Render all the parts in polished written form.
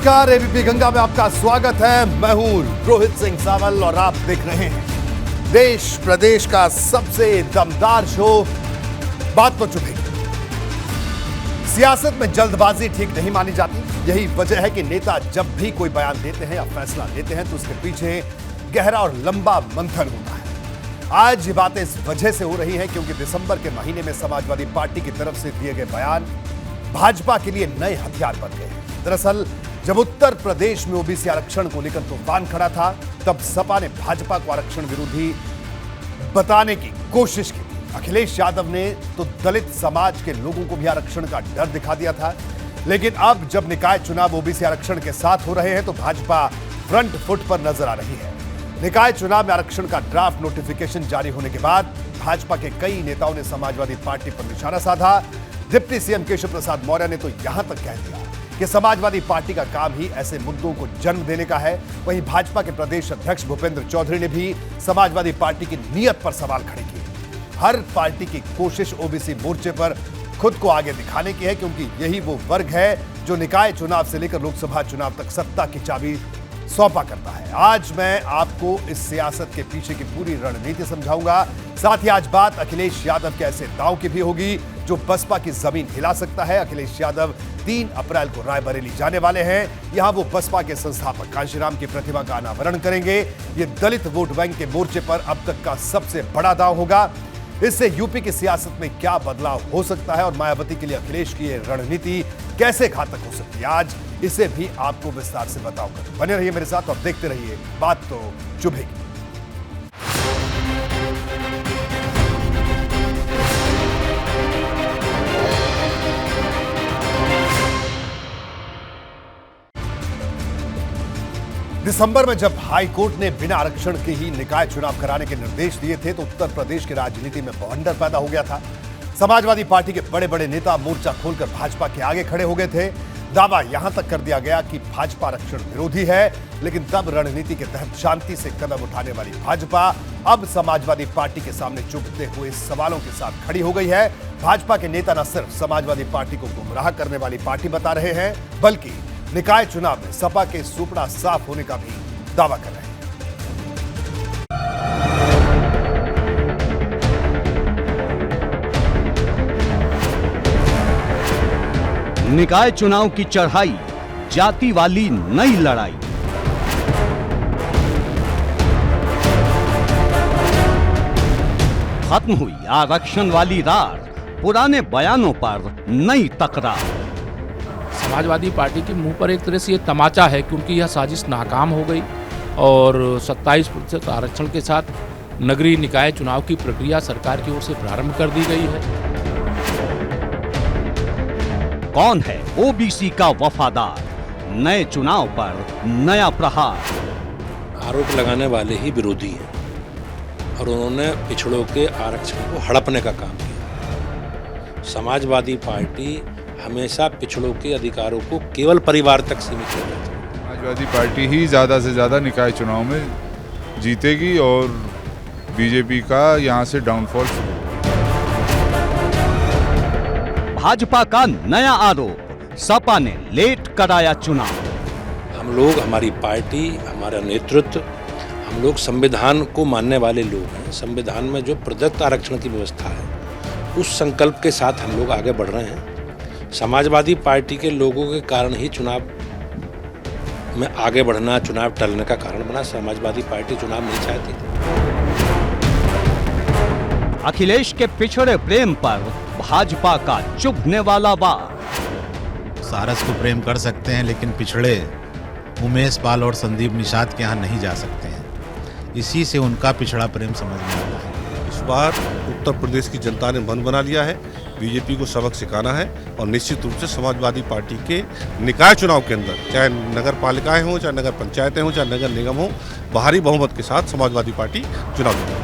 नमस्कार, एबीपी गंगा में आपका स्वागत है। मैं हूं रोहित सिंह सावल और आप देख रहे हैं देश प्रदेश का सबसे दमदार शो बात तो चुभेगी। सियासत में जल्दबाजी ठीक नहीं मानी जाती। यही वजह है कि नेता जब भी कोई बयान देते हैं या फैसला लेते हैं तो उसके पीछे गहरा और लंबा मंथन होता है। आज ये बातें इस वजह से हो रही हैं क्योंकि दिसंबर के महीने में समाजवादी पार्टी की तरफ से दिए गए बयान भाजपा के लिए नए हथियार बन गए। दरअसल जब उत्तर प्रदेश में ओबीसी आरक्षण को लेकर तूफान खड़ा था, तब सपा ने भाजपा को आरक्षण विरोधी बताने की कोशिश की थी। अखिलेश यादव ने तो दलित समाज के लोगों को भी आरक्षण का डर दिखा दिया था। लेकिन अब जब निकाय चुनाव ओबीसी आरक्षण के साथ हो रहे हैं तो भाजपा फ्रंट फुट पर नजर आ रही है। निकाय चुनाव में आरक्षण का ड्राफ्ट नोटिफिकेशन जारी होने के बाद भाजपा के कई नेताओं ने समाजवादी पार्टी पर निशाना साधा। डिप्टी सीएम केशव प्रसाद मौर्य ने तो यहां तक कह दिया कि समाजवादी पार्टी का काम ही ऐसे मुद्दों को जन्म देने का है। वहीं भाजपा के प्रदेश अध्यक्ष भूपेंद्र चौधरी ने भी समाजवादी पार्टी की नीयत पर सवाल खड़े किए। हर पार्टी की कोशिश ओबीसी मोर्चे पर खुद को आगे दिखाने की है क्योंकि यही वो वर्ग है जो निकाय चुनाव से लेकर लोकसभा चुनाव तक सत्ता की चाबी सौंपा करता है। आज मैं आपको इस सियासत के पीछे की पूरी रणनीति समझाऊंगा। साथ ही आज बात अखिलेश यादव के ऐसे दांव की भी होगी जो बसपा की जमीन हिला सकता है। अखिलेश यादव 3 अप्रैल को रायबरेली जाने वाले हैं। यहां वो बसपा के संस्थापक कांशीराम की प्रतिमा का अनावरण करेंगे। ये दलित वोट बैंक के मोर्चे पर अब तक का सबसे बड़ा दांव होगा। इससे यूपी की सियासत में क्या बदलाव हो सकता है और मायावती के लिए अखिलेश की ये रणनीति कैसे घातक हो सकती है, आज इसे भी आपको विस्तार से बताऊंगा। तो बने रहिए मेरे साथ और देखते रहिए बात तो चुभेगी। दिसंबर में जब हाई कोर्ट ने बिना आरक्षण के ही निकाय चुनाव कराने के निर्देश दिए थे तो उत्तर प्रदेश की राजनीति में बवंडर पैदा हो गया था। समाजवादी पार्टी के बड़े बड़े नेता मोर्चा खोलकर भाजपा के आगे खड़े हो गए थे। दावा यहां तक कर दिया गया कि भाजपा आरक्षण विरोधी है, लेकिन तब रणनीति के तहत शांति से कदम उठाने वाली भाजपा अब समाजवादी पार्टी के सामने चुभते हुए सवालों के साथ खड़ी हो गई है। भाजपा के नेता न सिर्फ समाजवादी पार्टी को गुमराह करने वाली पार्टी बता रहे हैं, बल्कि निकाय चुनाव में सपा के सुपड़ा साफ होने का भी दावा कर रहे हैं। निकाय चुनाव की चढ़ाई, जाति वाली नई लड़ाई। खत्म हुई आरक्षण वाली रार, पुराने बयानों पर नई तकरार। समाजवादी पार्टी के मुंह पर एक तरह से ये तमाचा है क्योंकि यह साजिश नाकाम हो गई और 27% आरक्षण के साथ नगरीय निकाय चुनाव की प्रक्रिया सरकार की ओर से प्रारंभ कर दी गई है। कौन है ओबीसी का वफादार? नए चुनाव पर नया प्रहार। आरोप लगाने वाले ही विरोधी हैं और उन्होंने पिछड़ों के आरक्षण को हड़पने का काम किया। समाजवादी पार्टी हमेशा पिछड़ों के अधिकारों को केवल परिवार तक सीमित कर रही है। समाजवादी पार्टी ही ज़्यादा से ज़्यादा निकाय चुनाव में जीतेगी और बीजेपी का यहाँ से डाउनफॉल शुरू होगा। भाजपा का नया आरोप, सपा ने लेट कराया चुनाव। हम लोग, हमारी पार्टी, हमारा नेतृत्व, हम लोग संविधान को मानने वाले लोग हैं। संविधान में जो प्रदत्त आरक्षण की व्यवस्था है उस संकल्प के साथ हम लोग आगे बढ़ रहे हैं। समाजवादी पार्टी के लोगों के कारण ही चुनाव में आगे बढ़ना, चुनाव टलने का कारण बना। समाजवादी पार्टी चुनाव नहीं चाहती थी। अखिलेश के पिछड़े प्रेम पर भाजपा का चुभने वाला वार। सारस को प्रेम कर सकते हैं लेकिन पिछड़े उमेश पाल और संदीप निषाद के यहाँ नहीं जा सकते हैं। इसी से उनका पिछड़ा प्रेम समझ में आता है। इस बार उत्तर प्रदेश की जनता ने मन बना लिया है, बीजेपी को सबक सिखाना है और निश्चित रूप से समाजवादी पार्टी के निकाय चुनाव के अंदर, चाहे नगर पालिकाएं हों, चाहे नगर पंचायतें हों, चाहे नगर निगम हो, भारी बहुमत के साथ समाजवादी पार्टी चुनाव जीतेगी।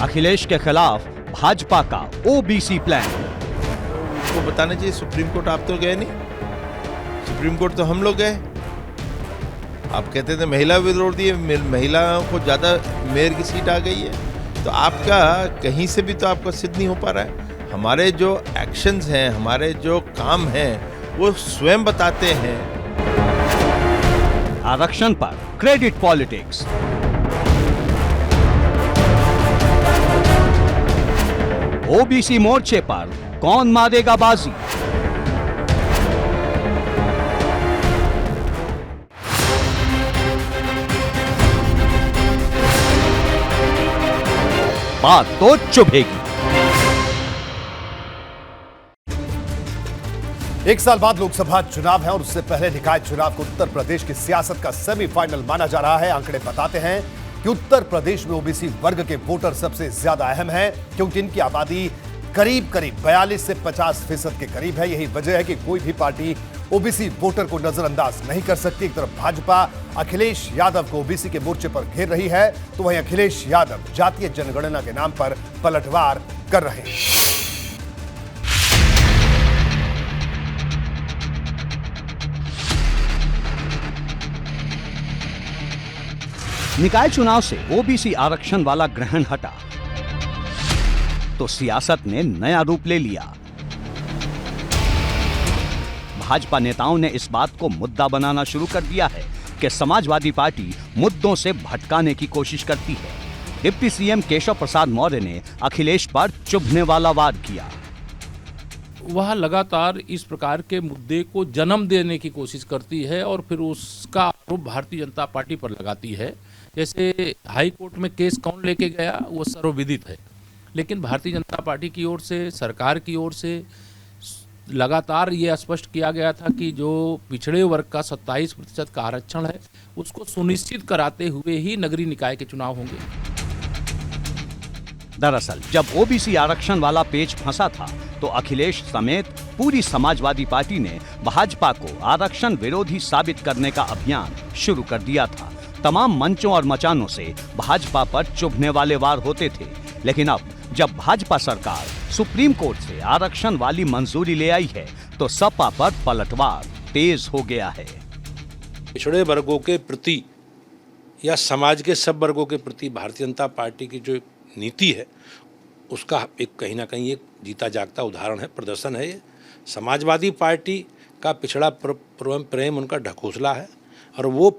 अखिलेश के खिलाफ भाजपा का ओबीसी प्लान। उनको बताना चाहिए सुप्रीम कोर्ट आप तो गए नहीं, सुप्रीम कोर्ट तो हम लोग गए। आप कहते थे महिला विरोध दिए, महिलाओं को ज़्यादा मेयर की सीट आ गई है, तो आपका कहीं से भी तो आपका सिद्ध नहीं हो पा रहा है। हमारे जो एक्शंस हैं, हमारे जो काम हैं, वो स्वयं बताते हैं। आरक्षण पर क्रेडिट पॉलिटिक्स, ओबीसी मोर्चे पर कौन मारेगा बाजी, बात तो चुभेगी। एक साल बाद लोकसभा चुनाव है और उससे पहले निकाय चुनाव को उत्तर प्रदेश की सियासत का सेमीफाइनल माना जा रहा है। आंकड़े बताते हैं कि उत्तर प्रदेश में ओबीसी वर्ग के वोटर सबसे ज्यादा अहम हैं, क्योंकि इनकी आबादी करीब 42 से 50% के करीब है। यही वजह है कि कोई भी पार्टी ओबीसी वोटर को नजरअंदाज नहीं कर सकती। एक तरफ भाजपा अखिलेश यादव को ओबीसी के मोर्चे पर घेर रही है, तो वहीं अखिलेश यादव जातीय जनगणना के नाम पर पलटवार कर रहे हैं। निकाय चुनाव से ओबीसी आरक्षण वाला ग्रहण हटा तो सियासत ने नया रूप ले लिया। भाजपा नेताओं ने इस बात को मुद्दा बनाना शुरू कर दिया है कि समाजवादी पार्टी मुद्दों से भटकाने की कोशिश करती है। डिप्टी सीएम केशव प्रसाद मौर्य ने अखिलेश पर चुभने वाला वार किया। वह लगातार इस प्रकार के मुद्दे को जन्म देने की कोशिश करती है और फिर उसका आरोप भारतीय जनता पार्टी पर लगाती है। जैसे हाई कोर्ट में केस कौन लेके गया वो सर्वविदित है, लेकिन भारतीय जनता पार्टी की ओर से, सरकार की ओर से लगातार ये स्पष्ट किया गया था कि जो पिछड़े वर्ग का 27% का आरक्षण है उसको सुनिश्चित कराते हुए ही नगरीय निकाय के चुनाव होंगे। दरअसल जब ओबीसी आरक्षण वाला पेच फंसा था तो अखिलेश समेत पूरी समाजवादी पार्टी ने भाजपा को आरक्षण विरोधी साबित करने का अभियान शुरू कर दिया था। तमाम मंचों और मचानों से भाजपा पर चुभने वाले वार होते थे, लेकिन अब जब भाजपा सरकार सुप्रीम कोर्ट से आरक्षण वाली मंजूरी ले आई है तो सपा पर पलटवार तेज हो गया है। पिछड़े वर्गों के प्रति या समाज के सब वर्गों के प्रति भारतीय जनता पार्टी की जो नीति है उसका एक कहीं ना कहीं एक जीता जागता उदाहरण है, प्रदर्शन है। ये समाजवादी पार्टी का पिछड़ा प्रेम उनका ढकोसला है और वो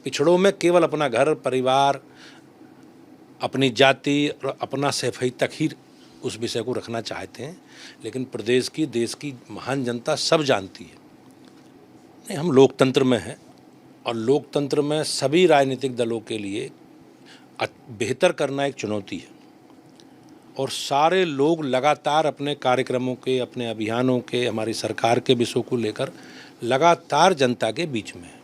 पिछड़ों में केवल अपना घर परिवार, अपनी जाति और अपना सफाई तक ही उस विषय को रखना चाहते हैं। लेकिन प्रदेश की, देश की महान जनता सब जानती है नहीं, हम लोकतंत्र में हैं और लोकतंत्र में सभी राजनीतिक दलों के लिए बेहतर करना एक चुनौती है और सारे लोग लगातार अपने कार्यक्रमों के, अपने अभियानों के, हमारी सरकार के विषयों को लेकर लगातार जनता के बीच में है।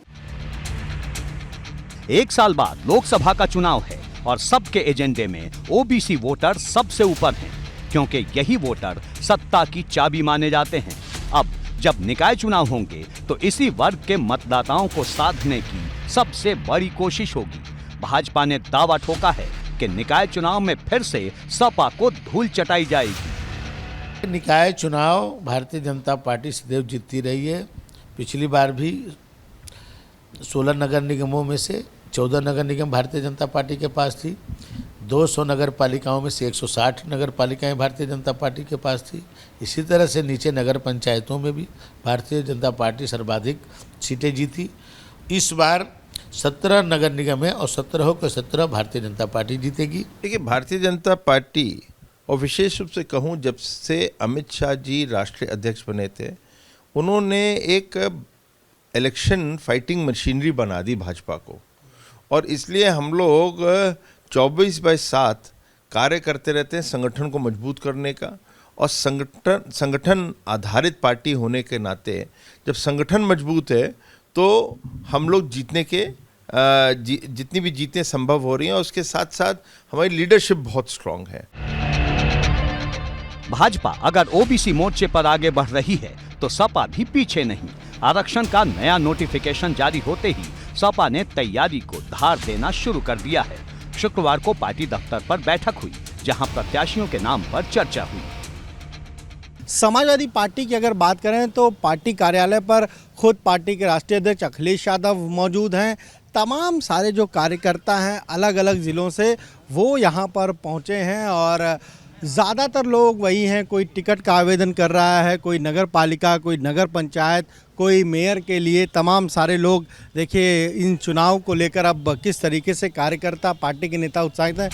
एक साल बाद लोकसभा का चुनाव है और सबके एजेंडे में ओबीसी वोटर सबसे ऊपर हैं, क्योंकि यही वोटर सत्ता की चाबी माने जाते हैं। अब जब निकाय चुनाव होंगे तो इसी वर्ग के मतदाताओं को साधने की सबसे बड़ी कोशिश होगी। भाजपा ने दावा ठोका है कि निकाय चुनाव में फिर से सपा को धूल चटाई जाएगी। निकाय चुनाव भारतीय जनता पार्टी सदैव जीतती रही है। पिछली बार भी 16 नगर निगमों में से 14 नगर निगम भारतीय जनता पार्टी के पास थी। 200 नगर पालिकाओं में से 160 नगर पालिकाएँ भारतीय जनता पार्टी के पास थी। इसी तरह से नीचे नगर पंचायतों में भी भारतीय जनता पार्टी सर्वाधिक सीटें जीती। इस बार 17 नगर निगम है और 17 के 17 भारतीय जनता पार्टी जीतेगी। देखिए, भारतीय जनता पार्टी और विशेष रूप से कहूँ जब से अमित शाह जी राष्ट्रीय अध्यक्ष बने थे, उन्होंने एक इलेक्शन फाइटिंग मशीनरी बना दी भाजपा को और इसलिए हम लोग 24/7 कार्य करते रहते हैं संगठन को मजबूत करने का। और संगठन आधारित पार्टी होने के नाते जब संगठन मजबूत है तो हम लोग जीतने के जितनी भी जीतें संभव हो रही हैं और उसके साथ साथ हमारी लीडरशिप बहुत स्ट्रांग है। भाजपा अगर ओबीसी मोर्चे पर आगे बढ़ रही है तो सपा भी पीछे नहीं। आरक्षण का नया नोटिफिकेशन जारी होते ही सपा ने तैयारी को धार देना शुरू कर दिया है। शुक्रवार को पार्टी दफ्तर पर बैठक हुई, जहां प्रत्याशियों के नाम पर चर्चा हुई। समाजवादी पार्टी की अगर बात करें तो पार्टी कार्यालय पर खुद पार्टी के राष्ट्रीय अध्यक्ष अखिलेश यादव मौजूद हैं। तमाम सारे जो कार्यकर्ता हैं अलग अलग ज़िलों से वो यहाँ पर पहुँचे हैं और ज़्यादातर लोग वही हैं, कोई टिकट का आवेदन कर रहा है, कोई नगर पालिका, कोई नगर पंचायत, कोई मेयर के लिए, तमाम सारे लोग। देखिए इन चुनाव को लेकर अब किस तरीके से कार्यकर्ता, पार्टी के नेता उत्साहित हैं।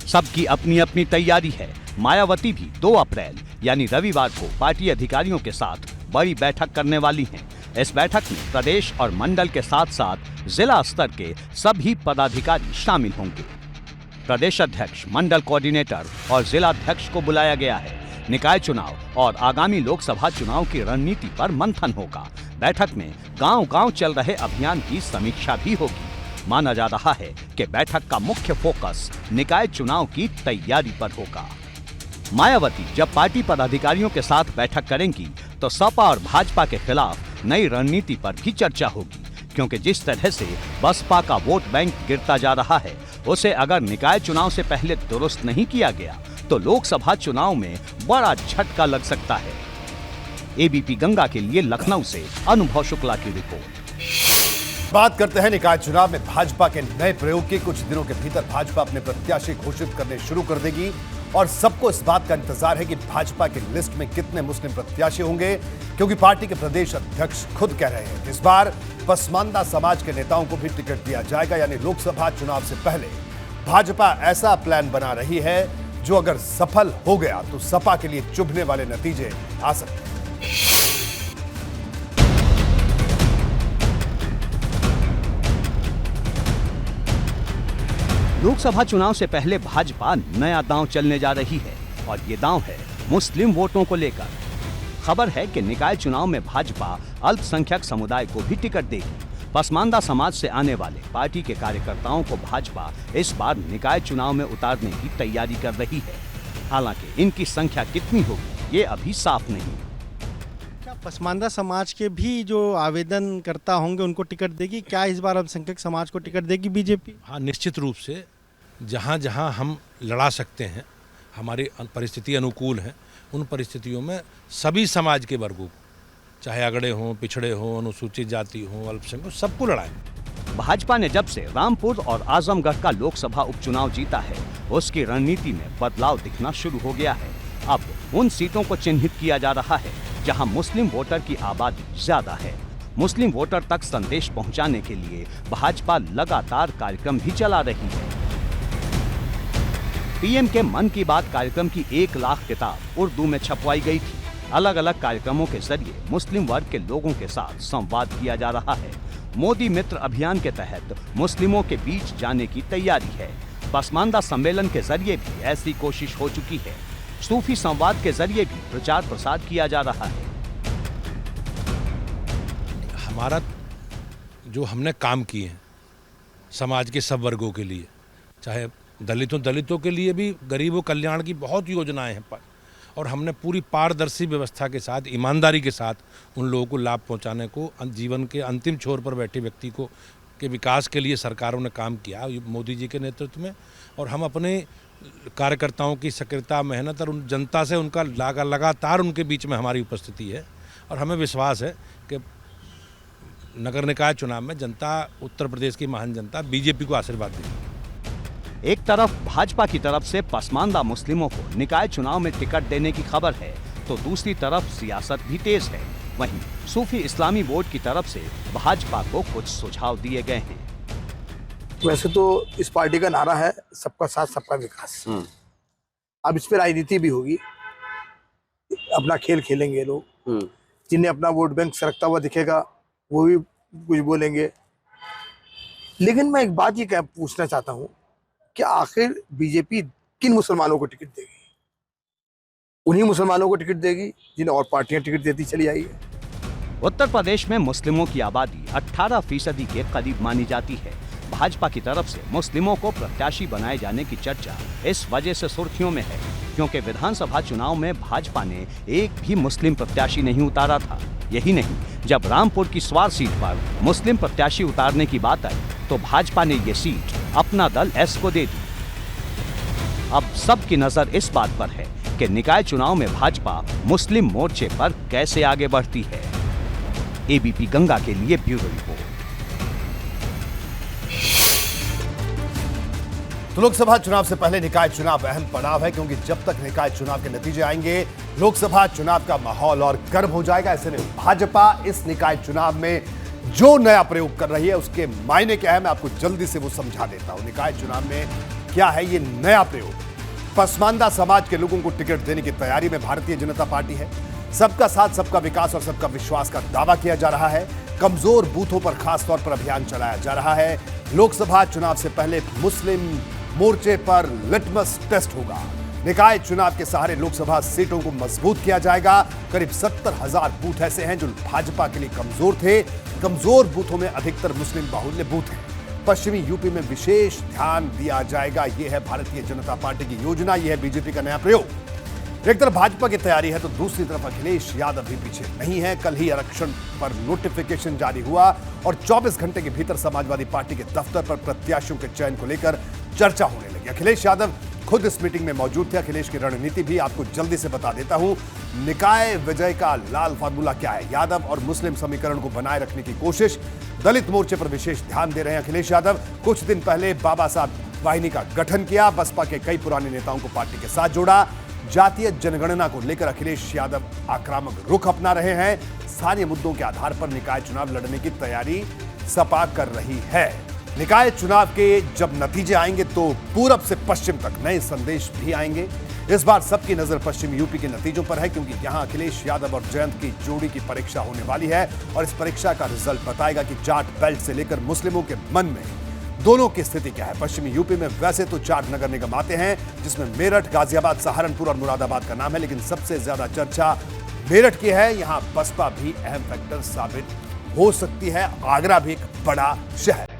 सबकी अपनी अपनी तैयारी है। मायावती भी 2 अप्रैल यानी रविवार को पार्टी अधिकारियों के साथ बड़ी बैठक करने वाली हैं। इस बैठक में प्रदेश और मंडल के साथ साथ जिला स्तर के सभी पदाधिकारी शामिल होंगे। प्रदेश अध्यक्ष, मंडल कोऑर्डिनेटर और जिला अध्यक्ष को बुलाया गया है। निकाय चुनाव और आगामी लोकसभा चुनाव की रणनीति पर मंथन होगा। बैठक में गांव-गांव चल रहे अभियान की समीक्षा भी होगी। माना जा रहा है कि बैठक का मुख्य फोकस निकाय चुनाव की तैयारी पर होगा। मायावती जब पार्टी पदाधिकारियों के साथ बैठक करेंगी तो सपा और भाजपा के खिलाफ नई रणनीति पर भी चर्चा होगी, क्योंकि जिस तरह से बसपा का वोट बैंक गिरता जा रहा है, उसे अगर निकाय चुनाव से पहले दुरुस्त नहीं किया गया तो लोकसभा चुनाव में बड़ा झटका लग सकता है। एबीपी गंगा के लिए लखनऊ से अनुभव शुक्ला की रिपोर्ट। बात करते हैं निकाय चुनाव में भाजपा के नए प्रयोग की। कुछ दिनों के भीतर भाजपा अपने प्रत्याशी घोषित करने शुरू कर देगी और सबको इस बात का इंतजार है कि भाजपा की लिस्ट में कितने मुस्लिम प्रत्याशी होंगे, क्योंकि पार्टी के प्रदेश अध्यक्ष खुद कह रहे हैं कि इस बार पसमानदा समाज के नेताओं को भी टिकट दिया जाएगा। यानी लोकसभा चुनाव से पहले भाजपा ऐसा प्लान बना रही है जो अगर सफल हो गया तो सपा के लिए चुभने वाले नतीजे आ सकते हैं। लोकसभा चुनाव से पहले भाजपा नया दांव चलने जा रही है और ये दांव है मुस्लिम वोटों को लेकर। खबर है कि निकाय चुनाव में भाजपा अल्पसंख्यक समुदाय को भी टिकट देगी। पसमानदा समाज से आने वाले पार्टी के कार्यकर्ताओं को भाजपा इस बार निकाय चुनाव में उतारने की तैयारी कर रही है। हालांकि इनकी संख्या कितनी होगी ये अभी साफ नहीं। क्या पसमानदा समाज के भी जो आवेदनकर्ता होंगे उनको टिकट देगी? क्या इस बार अल्पसंख्यक समाज को टिकट देगी बीजेपी? हाँ, निश्चित रूप से जहाँ जहाँ हम लड़ा सकते हैं, हमारी परिस्थिति अनुकूल है, उन परिस्थितियों में सभी समाज के वर्गों को, चाहे अगड़े हों, पिछड़े हों, अनुसूचित जाति हों, अल्पसंख्यक, सबको लड़ाएं। भाजपा ने जब से रामपुर और आजमगढ़ का लोकसभा उपचुनाव जीता है, उसकी रणनीति में बदलाव दिखना शुरू हो गया है। अब उन सीटों को चिन्हित किया जा रहा है जहां मुस्लिम वोटर की आबादी ज्यादा है। मुस्लिम वोटर तक संदेश पहुंचाने के लिए भाजपा लगातार कार्यक्रम भी चला रही है। पीएम के मन की बात कार्यक्रम की 1 लाख किताब उर्दू में छपवाई गई थी। अलग अलग कार्यक्रमों के जरिए मुस्लिम वर्ग के लोगों के साथ संवाद किया जा रहा है। मोदी मित्र अभियान के तहत मुस्लिमों के बीच जाने की तैयारी है। पसमानदा सम्मेलन के जरिए भी ऐसी कोशिश हो चुकी है। सूफी संवाद के जरिए भी प्रचार प्रसार किया जा रहा है। हमारा जो हमने काम किए हैं समाज के सब वर्गों के लिए, चाहे दलितों के लिए भी गरीबों कल्याण की बहुत योजनाएं हैं, और हमने पूरी पारदर्शी व्यवस्था के साथ, ईमानदारी के साथ उन लोगों को लाभ पहुंचाने को, जीवन के अंतिम छोर पर बैठे व्यक्ति को के विकास के लिए सरकारों ने काम किया मोदी जी के नेतृत्व में। और हम अपने कार्यकर्ताओं की सक्रियता, मेहनत और उन जनता से उनका लगातार उनके बीच में हमारी उपस्थिति है, और हमें विश्वास है कि नगर निकाय चुनाव में जनता, उत्तर प्रदेश की महान जनता बीजेपी को आशीर्वाद देगी। एक तरफ भाजपा की तरफ से पसमानदा मुस्लिमों को निकाय चुनाव में टिकट देने की खबर है, तो दूसरी तरफ सियासत भी तेज है। वहीं सूफी इस्लामी वोट की तरफ से भाजपा को कुछ सुझाव दिए गए हैं। वैसे तो इस पार्टी का नारा है सबका साथ सबका विकास। अब इस पे राजनीति भी होगी, अपना खेल खेलेंगे लोग। जिन्हें अपना वोट बैंक सरकता हुआ दिखेगा वो भी कुछ बोलेंगे। लेकिन मैं एक बात ये पूछना चाहता हूँ कि आखिर बीजेपी किन मुसलमानों को टिकट देगी? उन्हीं मुसलमानों को टिकट देगी जिन्हें और पार्टियां टिकट देती चली आई है। उत्तर प्रदेश में मुस्लिमों की आबादी 18% के करीब मानी जाती है। भाजपा की तरफ से मुस्लिमों को प्रत्याशी बनाए जाने की चर्चा इस वजह से सुर्खियों में है क्योंकि विधानसभा चुनाव में भाजपा ने एक भी मुस्लिम प्रत्याशी नहीं उतारा था। यही नहीं, जब रामपुर की स्वार सीट पर मुस्लिम प्रत्याशी उतारने की बात आई तो भाजपा ने ये सीट अपना दल एस को दे दी। अब सबकी नजर इस बात पर है कि निकाय चुनाव में भाजपा मुस्लिम मोर्चे पर कैसे आगे बढ़ती है। एबीपी गंगा के लिए ब्यूरो रिपोर्ट। तो लोकसभा चुनाव से पहले निकाय चुनाव अहम पड़ाव है, क्योंकि जब तक निकाय चुनाव के नतीजे आएंगे लोकसभा चुनाव का माहौल और गर्म हो जाएगा। ऐसे में भाजपा इस निकाय चुनाव में जो नया प्रयोग कर रही है उसके मायने क्या है, मैं आपको जल्दी से वो समझा देता हूं। निकाय चुनाव में क्या है ये नया प्रयोग? पसमानदा समाज के लोगों को टिकट देने की तैयारी में भारतीय जनता पार्टी है। सबका साथ, सबका विकास और सबका विश्वास का दावा किया जा रहा है। कमजोर बूथों पर खासतौर पर अभियान चलाया जा रहा है। लोकसभा चुनाव से पहले मुस्लिम मोर्चे पर लिटमस टेस्ट होगा। निकाय चुनाव के सहारे लोकसभा सीटों को मजबूत किया जाएगा। करीब 70,000 बूथ ऐसे हैं जो भाजपा के लिए कमजोर थे। कमजोर बूथों में अधिकतर मुस्लिम बाहुल्य बूथ हैं। पश्चिमी यूपी में विशेष ध्यान दिया जाएगा। यह है भारतीय जनता पार्टी की योजना, यह है बीजेपी का नया प्रयोग। एक तरफ भाजपा की तैयारी है तो दूसरी तरफ अखिलेश यादव भी पीछे नहीं है। कल ही आरक्षण पर नोटिफिकेशन जारी हुआ और 24 घंटे के भीतर समाजवादी पार्टी के दफ्तर पर प्रत्याशियों के चयन को लेकर चर्चा होने लगी। अखिलेश यादव खुद इस मीटिंग में मौजूद थे। अखिलेश की रणनीति भी आपको जल्दी से बता देता हूं। निकाय विजय का लाल फार्मूला क्या है? यादव और मुस्लिम समीकरण को बनाए रखने की कोशिश। दलित मोर्चे पर विशेष ध्यान दे रहे हैं अखिलेश यादव। कुछ दिन पहले बाबा साहब वाहिनी का गठन किया। बसपा के कई पुराने नेताओं को पार्टी के साथ जोड़ा। जातीय जनगणना को लेकर अखिलेश यादव आक्रामक रुख अपना रहे हैं। स्थानीय मुद्दों के आधार पर निकाय चुनाव लड़ने की तैयारी सपा कर रही है। निकाय चुनाव के जब नतीजे आएंगे तो पूरब से पश्चिम तक नए संदेश भी आएंगे। इस बार सबकी नजर पश्चिम यूपी के नतीजों पर है, क्योंकि यहां अखिलेश यादव और जयंत की जोड़ी की परीक्षा होने वाली है और इस परीक्षा का रिजल्ट बताएगा कि जाट बेल्ट से लेकर मुस्लिमों के मन में दोनों की स्थिति क्या है। पश्चिमी यूपी में वैसे तो 4 नगर निगम आते हैं, जिसमें मेरठ, गाजियाबाद, सहारनपुर और मुरादाबाद का नाम है, लेकिन सबसे ज्यादा चर्चा मेरठ की है। यहां बसपा भी अहम फैक्टर साबित हो सकती है। आगरा भी एक बड़ा शहर है।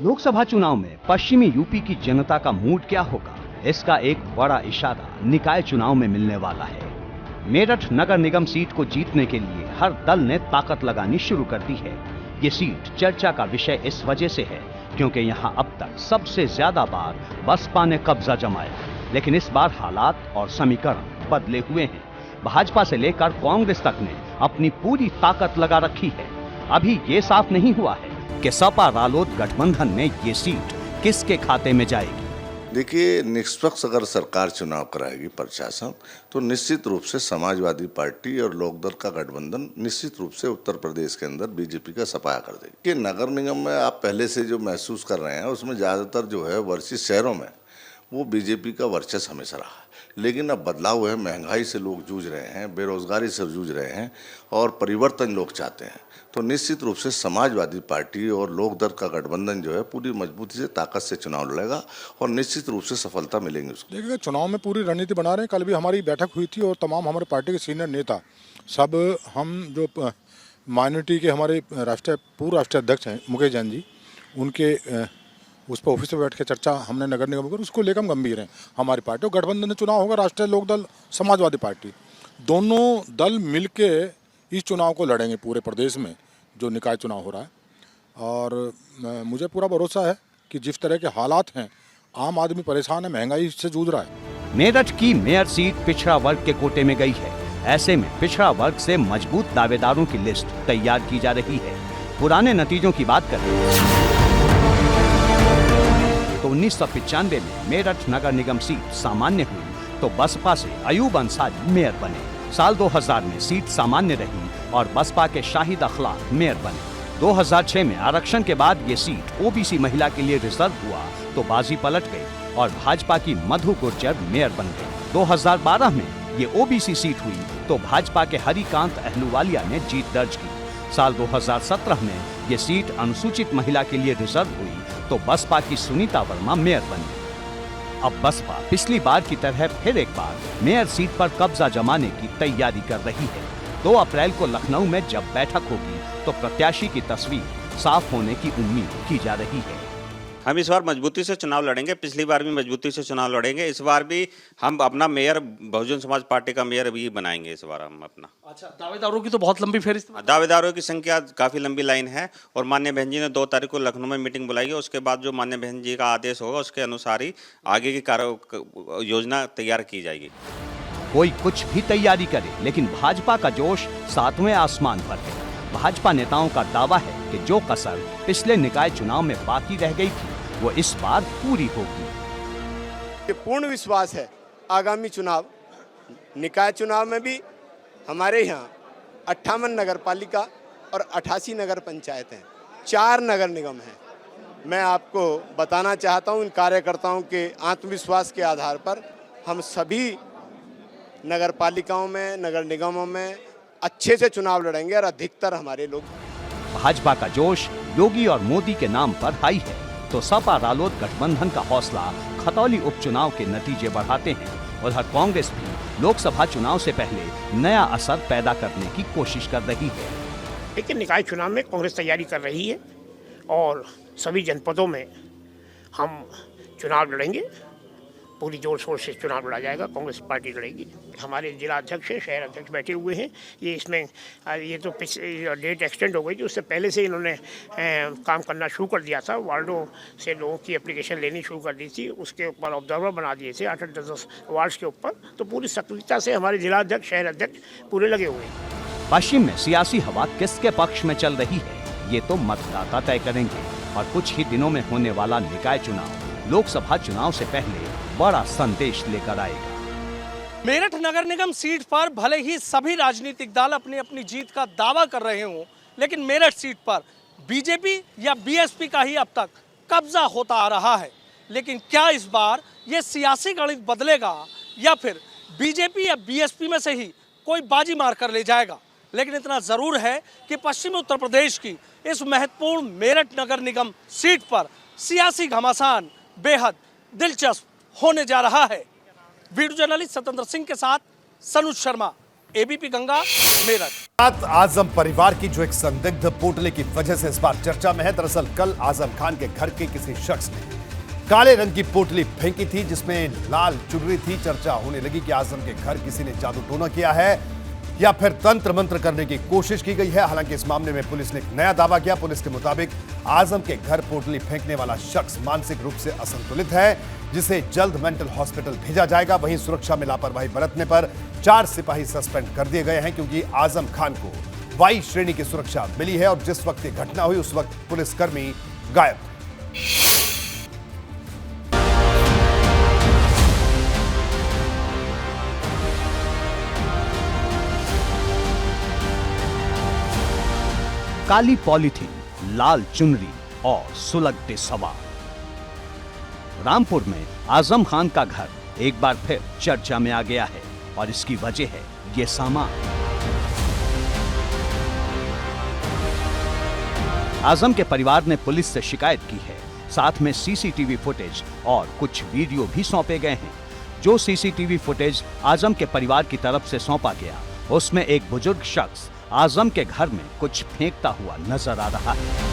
लोकसभा चुनाव में पश्चिमी यूपी की जनता का मूड क्या होगा, इसका एक बड़ा इशारा निकाय चुनाव में मिलने वाला है। मेरठ नगर निगम सीट को जीतने के लिए हर दल ने ताकत लगानी शुरू कर दी है। ये सीट चर्चा का विषय इस वजह से है क्योंकि यहां अब तक सबसे ज्यादा बार बसपा ने कब्जा जमाया, लेकिन इस बार हालात और समीकरण बदले हुए हैं। भाजपा से लेकर कांग्रेस तक ने अपनी पूरी ताकत लगा रखी है। अभी ये साफ नहीं हुआ है कि सपा रालोद गठबंधन में ये सीट किसके खाते में जाएगी। देखिए, निष्पक्ष अगर सरकार चुनाव कराएगी प्रशासन, तो निश्चित रूप से समाजवादी पार्टी और लोकदल का गठबंधन निश्चित रूप से उत्तर प्रदेश के अंदर बीजेपी का सफाया कर देगी। कि नगर निगम में आप पहले से जो महसूस कर रहे हैं उसमें ज़्यादातर जो है वर्षित शहरों में वो बीजेपी का वर्चस्व हमेशा रहा है, लेकिन अब बदलाव है। महंगाई से लोग जूझ रहे हैं, बेरोजगारी से जूझ रहे हैं और परिवर्तन लोग चाहते हैं। तो निश्चित रूप से समाजवादी पार्टी और लोकदल का गठबंधन जो है पूरी मजबूती से, ताकत से चुनाव लड़ेगा और निश्चित रूप से सफलता मिलेगी उसको। देखिए, चुनाव में पूरी रणनीति बना रहे हैं। कल भी हमारी बैठक हुई थी और तमाम हमारे पार्टी के सीनियर नेता सब, हम जो माइनॉरिटी के हमारे पूर्व राष्ट्रीय अध्यक्ष हैं मुकेश जैन जी, उनके उस पर ऑफिस में बैठ के चर्चा हमने नगर निगम कर, उसको लेकर हम गंभीर हैं। हमारी पार्टी और गठबंधन में चुनाव होगा, राष्ट्रीय लोकदल, समाजवादी पार्टी, दोनों दल मिलके इस चुनाव को लड़ेंगे पूरे प्रदेश में जो निकाय चुनाव हो रहा है। और मुझे पूरा भरोसा है कि जिस तरह के हालात हैं, आम आदमी परेशान है, महंगाई से जूझ रहा है। मेरठ की मेयर सीट पिछड़ा वर्ग के कोटे में गई है। ऐसे में पिछड़ा वर्ग से मजबूत दावेदारों की लिस्ट तैयार की जा रही है। पुराने नतीजों की बात करें तो 1995 में मेरठ नगर निगम सीट सामान्य हुई तो बसपा से अयूब अंसारी मेयर बने। साल 2000 में सीट सामान्य रही और बसपा के शाहिद अखलाक मेयर बने। 2006 में आरक्षण के बाद ये सीट ओबीसी महिला के लिए रिजर्व हुआ तो बाजी पलट गई और भाजपा की मधु गुर्जर मेयर बन गई। 2012 में ये ओबीसी सीट हुई तो भाजपा के हरिकांत अहलूवालिया ने जीत दर्ज की। साल 2017 में ये सीट अनुसूचित महिला के लिए रिजर्व हुई तो बसपा की सुनीता वर्मा मेयर बनी। अब बसपा पिछली बार की तरह फिर एक बार मेयर सीट पर कब्जा जमाने की तैयारी कर रही है। 2 अप्रैल को लखनऊ में जब बैठक होगी तो प्रत्याशी की तस्वीर साफ होने की उम्मीद की जा रही है। हम इस बार मजबूती से चुनाव लड़ेंगे, पिछली बार भी मजबूती से चुनाव लड़ेंगे। इस बार भी हम अपना मेयर बहुजन समाज पार्टी का मेयर भी बनाएंगे इस बार हम अपना। अच्छा, दावेदारों की तो बहुत लंबी फेरिस्त, दावेदारों की संख्या काफ़ी लंबी लाइन है और माननीय बहन जी ने 2 तारीख को लखनऊ में मीटिंग बुलाई है। उसके बाद जो माननीय बहन जी का आदेश होगा उसके अनुसार ही आगे की कार्य योजना तैयार की जाएगी। कोई कुछ भी तैयारी करे, लेकिन भाजपा का जोश 7वें आसमान पर है। भाजपा नेताओं का दावा है कि जो कसर पिछले निकाय चुनाव में बाकी रह गई थी वो इस बार पूरी होगी। ये पूर्ण विश्वास है आगामी चुनाव, निकाय चुनाव में भी हमारे यहाँ 58 नगर पालिका और 88 नगर पंचायत हैं, 4 नगर निगम हैं। मैं आपको बताना चाहता हूँ इन कार्यकर्ताओं के आत्मविश्वास के आधार पर हम सभी नगर पालिकाओं में, नगर निगमों में अच्छे से चुनाव लड़ेंगे और अधिकतर हमारे लोग। भाजपा का जोश योगी और मोदी के नाम पर हाई है, तो सपा रालोद गठबंधन का हौसला खतौली उपचुनाव के नतीजे बढ़ाते हैं। उधर कांग्रेस भी लोकसभा चुनाव से पहले नया असर पैदा करने की कोशिश कर रही है। लेकिन निकाय चुनाव में कांग्रेस तैयारी कर रही है और सभी जनपदों में हम चुनाव लड़ेंगे, पूरी जोर शोर से चुनाव लड़ा जाएगा, कांग्रेस पार्टी लड़ेगी। हमारे जिला अध्यक्ष हैं, शहर अध्यक्ष बैठे हुए हैं। ये इसमें ये तो डेट एक्सटेंड हो गई थी, उससे पहले से इन्होंने काम करना शुरू कर दिया था। वार्डों से लोगों की एप्लीकेशन लेनी शुरू कर दी थी, उसके ऊपर ऑब्जर्वर बना दिए थे 8-10 वार्ड्स के ऊपर। तो पूरी सक्रियता से हमारे जिला अध्यक्ष, शहर अध्यक्ष पूरे लगे हुए हैं। पश्चिम में सियासी हवा किसके पक्ष में चल रही है ये तो मतदाता तय करेंगे और कुछ ही दिनों में होने वाला निकाय चुनाव लोकसभा चुनाव से पहले बड़ा संदेश लेकर आएगा। मेरठ नगर निगम सीट पर भले ही सभी राजनीतिक दल अपनी अपनी जीत का दावा कर रहे हों, लेकिन मेरठ सीट पर बीजेपी या बीएसपी का ही अब तक कब्जा होता आ रहा है। लेकिन क्या इस बार ये सियासी गणित बदलेगा या फिर बीजेपी या बीएसपी में से ही कोई बाजी मार कर ले जाएगा? लेकिन इतना जरूर है कि पश्चिमी उत्तर प्रदेश की इस महत्वपूर्ण मेरठ नगर निगम सीट पर सियासी घमासान बेहद दिलचस्प होने जा रहा है। वीडियो जर्नलिस्ट सत्येंद्र सिंह के साथ सनुज शर्मा, एबीपी गंगा, मेरठ। आजम परिवार की जो एक संदिग्ध पोटली की वजह से इस बार चर्चा में है। दरअसल कल आजम खान के घर के किसी शख्स ने काले रंग की पोटली फेंकी थी जिसमें लाल चुनरी थी। चर्चा होने लगी कि आजम के घर किसी ने जादू टोना किया है या फिर तंत्र मंत्र करने की कोशिश की गई है। हालांकि इस मामले में पुलिस ने एक नया दावा किया। पुलिस के मुताबिक आजम के घर पोटली फेंकने वाला शख्स मानसिक रूप से असंतुलित है, जिसे जल्द मेंटल हॉस्पिटल भेजा जाएगा। वहीं सुरक्षा में लापरवाही बरतने पर 4 सिपाही सस्पेंड कर दिए गए हैं, क्योंकि आजम खान को वाई श्रेणी की सुरक्षा मिली है और जिस वक्त ये घटना हुई उस वक्त पुलिसकर्मी गायब थे। काली पॉलीथीन, लाल चुनरी और सुलगते सवाल। रामपुर में आजम खान का घर एक बार फिर चर्चा में आ गया है और इसकी वजह है ये सामान। आजम के परिवार ने पुलिस से शिकायत की है। साथ में सीसीटीवी फुटेज और कुछ वीडियो भी सौंपे गए हैं। जो सीसीटीवी फुटेज आजम के परिवार की तरफ से सौंपा गया उसमें एक बुजुर्ग शख्स आजम के घर में कुछ फेंकता हुआ नजर आ रहा है।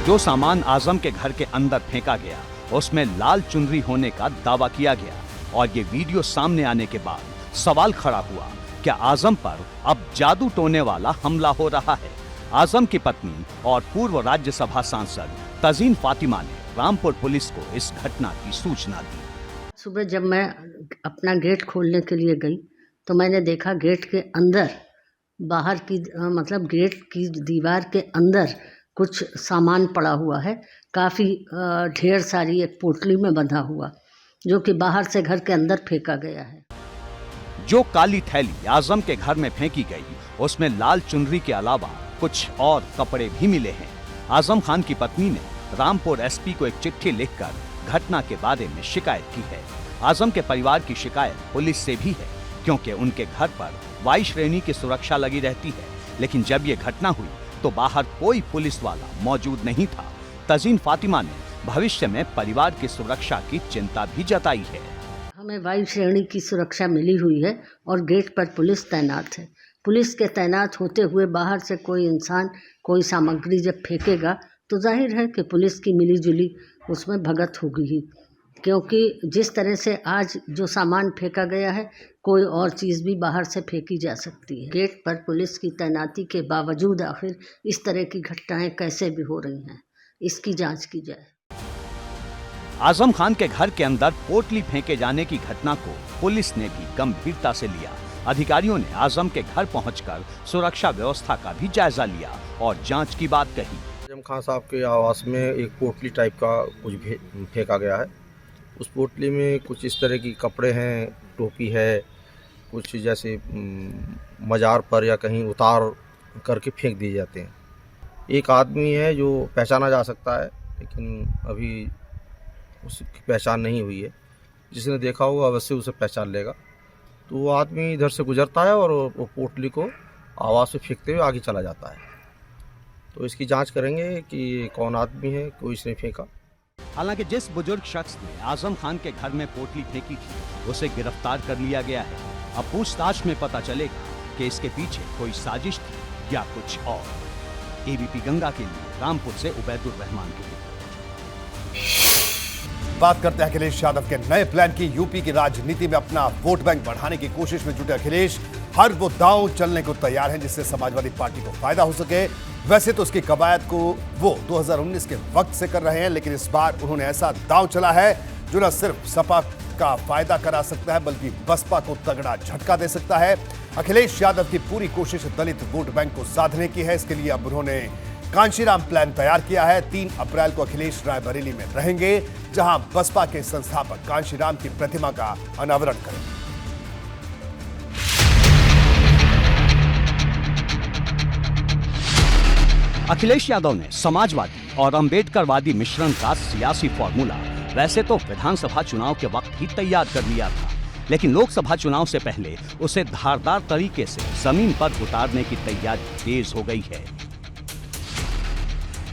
जो सामान आजम के घर के अंदर फेंका गया उसमें लाल चुनरी होने का दावा किया गया और ये वीडियो सामने आने के बाद सवाल खड़ा हुआ, क्या आजम पर अब जादू टोने वाला हमला हो रहा है? आजम की पत्नी और पूर्व राज्यसभा सांसद तजीन फातिमा ने रामपुर पुलिस को इस घटना की सूचना दी। सुबह जब मैं अपना गेट खोलने के लिए गई तो मैंने देखा गेट के अंदर, बाहर की मतलब गेट की दीवार के अंदर कुछ सामान पड़ा हुआ है। काफ़ी ढेर सारी एक पोटली में बंधा हुआ, जो कि बाहर से घर के अंदर फेंका गया है। जो काली थैली आजम के घर में फेंकी गई उसमें लाल चुनरी के अलावा कुछ और कपड़े भी मिले हैं। आजम खान की पत्नी ने रामपुर एसपी को एक चिट्ठी लिखकर घटना के बारे में शिकायत की है। आजम के परिवार की शिकायत पुलिस से भी है, क्योंकि उनके घर पर वाई श्रेणी की सुरक्षा लगी रहती है। लेकिन जब ये घटना हुई तो बाहर कोई पुलिस वाला मौजूद नहीं था। तजीन फातिमा ने भविष्य में परिवार की सुरक्षा की चिंता भी जताई है। हमें वायु श्रेणी की सुरक्षा मिली हुई है और गेट पर पुलिस तैनात है। पुलिस के तैनात होते हुए बाहर से कोई इंसान कोई सामग्री जब फेंकेगा तो जाहिर है कि पुलिस की मिलीजुली उसमें भगत होगी ही, क्योंकि जिस तरह से आज जो सामान फेंका गया है कोई और चीज़ भी बाहर से फेंकी जा सकती है। गेट पर पुलिस की तैनाती के बावजूद आखिर इस तरह की घटनाएं कैसे भी हो रही हैं, इसकी जांच की जाए। आजम खान के घर के अंदर पोटली फेंके जाने की घटना को पुलिस ने भी गंभीरता से लिया। अधिकारियों ने आजम के घर पहुंचकर सुरक्षा व्यवस्था का भी जायजा लिया और जांच की बात कही। आजम खान साहब के आवास में एक पोटली टाइप का कुछ फेंका गया है। उस पोटली में कुछ इस तरह की कपड़े हैं, टोपी है, कुछ जैसे मज़ार पर या कहीं उतार करके फेंक दिए जाते हैं। एक आदमी है जो पहचाना जा सकता है, लेकिन अभी उसकी पहचान नहीं हुई है। जिसने देखा होगा अवश्य उसे पहचान लेगा। तो वो आदमी इधर से गुजरता है और वो पोटली को आवाज़ से फेंकते हुए आगे चला जाता है। तो इसकी जांच करेंगे कि कौन आदमी है, कोई इसने फेंका। हालांकि जिस बुजुर्ग शख्स ने आजम खान के घर में पोटली फेंकी थी उसे गिरफ्तार कर लिया गया है। अब पूछताछ में पता चलेगा कि इसके पीछे कोई साजिश थी या कुछ और। एबीपी गंगा के लिए रामपुर से उबैदुर रहमान की रिपोर्ट। बात करते हैं अखिलेश यादव के नए प्लान की। यूपी की राजनीति में अपना वोट बैंक बढ़ाने की कोशिश में जुटे अखिलेश हर वो दांव चलने को तैयार हैं जिससे समाजवादी पार्टी को फायदा हो सके। वैसे तो उसकी कवायद को वो 2019 के वक्त से कर रहे हैं, लेकिन इस बार उन्होंने ऐसा दांव चला है जो न सिर्फ सपा का फायदा करा सकता है बल्कि बसपा को तगड़ा झटका दे सकता है। अखिलेश यादव की पूरी कोशिश दलित वोट बैंक को साधने की है। इसके लिए अब उन्होंने कांशीराम प्लान तैयार किया है। 3 अप्रैल को अखिलेश रायबरेली में रहेंगे, जहां बसपा के संस्थापक कांशीराम की प्रतिमा का अनावरण करेंगे। अखिलेश यादव ने समाजवादी और अंबेडकरवादी मिश्रण का सियासी फॉर्मूला वैसे तो विधानसभा चुनाव के वक्त ही तैयार कर लिया था, लेकिन लोकसभा चुनाव से पहले उसे धारदार तरीके से जमीन पर उतारने की तैयारी तेज हो गई है।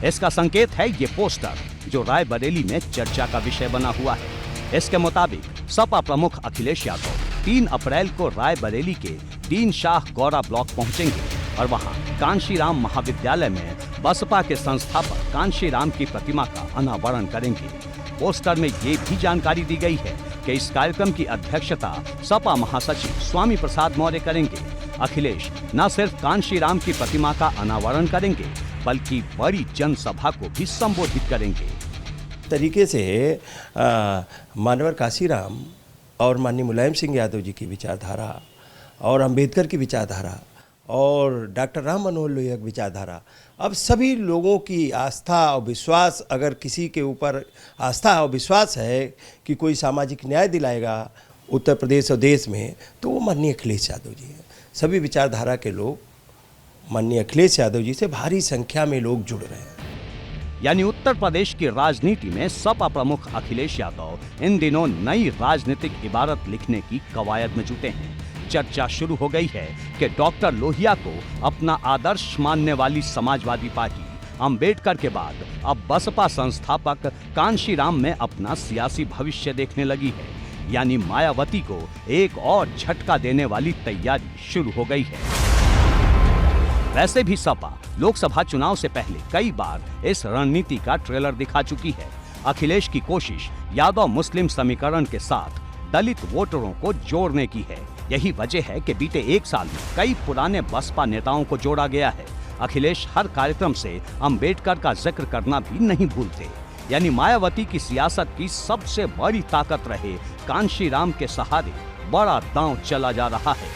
इसका संकेत है ये पोस्टर जो रायबरेली में चर्चा का विषय बना हुआ है। इसके मुताबिक सपा प्रमुख अखिलेश यादव 3 अप्रैल को रायबरेली के दीन शाह गौरा ब्लॉक पहुंचेंगे और वहां कांशीराम महाविद्यालय में बसपा के संस्थापक कांशीराम की प्रतिमा का अनावरण करेंगे। पोस्टर में ये भी जानकारी दी गई है कि इस कार्यक्रम की अध्यक्षता सपा महासचिव स्वामी प्रसाद मौर्य करेंगे। अखिलेश न सिर्फ कांशीराम की प्रतिमा का अनावरण करेंगे बल्कि बड़ी जनसभा को भी संबोधित करेंगे। तरीके से मानवर कांशीराम और माननीय मुलायम सिंह यादव जी की विचारधारा और अंबेडकर की विचारधारा और डॉक्टर राम मनोहर लोहिया की विचारधारा, अब सभी लोगों की आस्था और विश्वास, अगर किसी के ऊपर आस्था और विश्वास है कि कोई सामाजिक न्याय दिलाएगा उत्तर प्रदेश और देश में, तो वो माननीय अखिलेश यादव जी हैं। सभी विचारधारा के लोग माननीय अखिलेश यादव जी से भारी संख्या में लोग जुड़ रहे हैं। यानी उत्तर प्रदेश की राजनीति में सपा प्रमुख अखिलेश यादव इन दिनों नई राजनीतिक इबारत लिखने की कवायद में जुटे हैं। चर्चा शुरू हो गई है कि डॉक्टर लोहिया को अपना आदर्श मानने वाली समाजवादी पार्टी अंबेडकर के बाद अब बसपा संस्थापक कांशीराम में अपना सियासी भविष्य देखने लगी है। यानी मायावती को एक और झटका देने वाली तैयारी शुरू हो गई है। वैसे भी सपा लोकसभा चुनाव से पहले कई बार इस रणनीति का ट्रेलर दिखा चुकी है। अखिलेश की कोशिश यादव मुस्लिम समीकरण के साथ दलित वोटरों को जोड़ने की है। यही वजह है कि बीते 1 साल में कई पुराने बसपा नेताओं को जोड़ा गया है। अखिलेश हर कार्यक्रम से अंबेडकर का जिक्र करना भी नहीं भूलते। यानी मायावती की सियासत की सबसे बड़ी ताकत रहे कांशीराम के सहारे बड़ा दांव चला जा रहा है।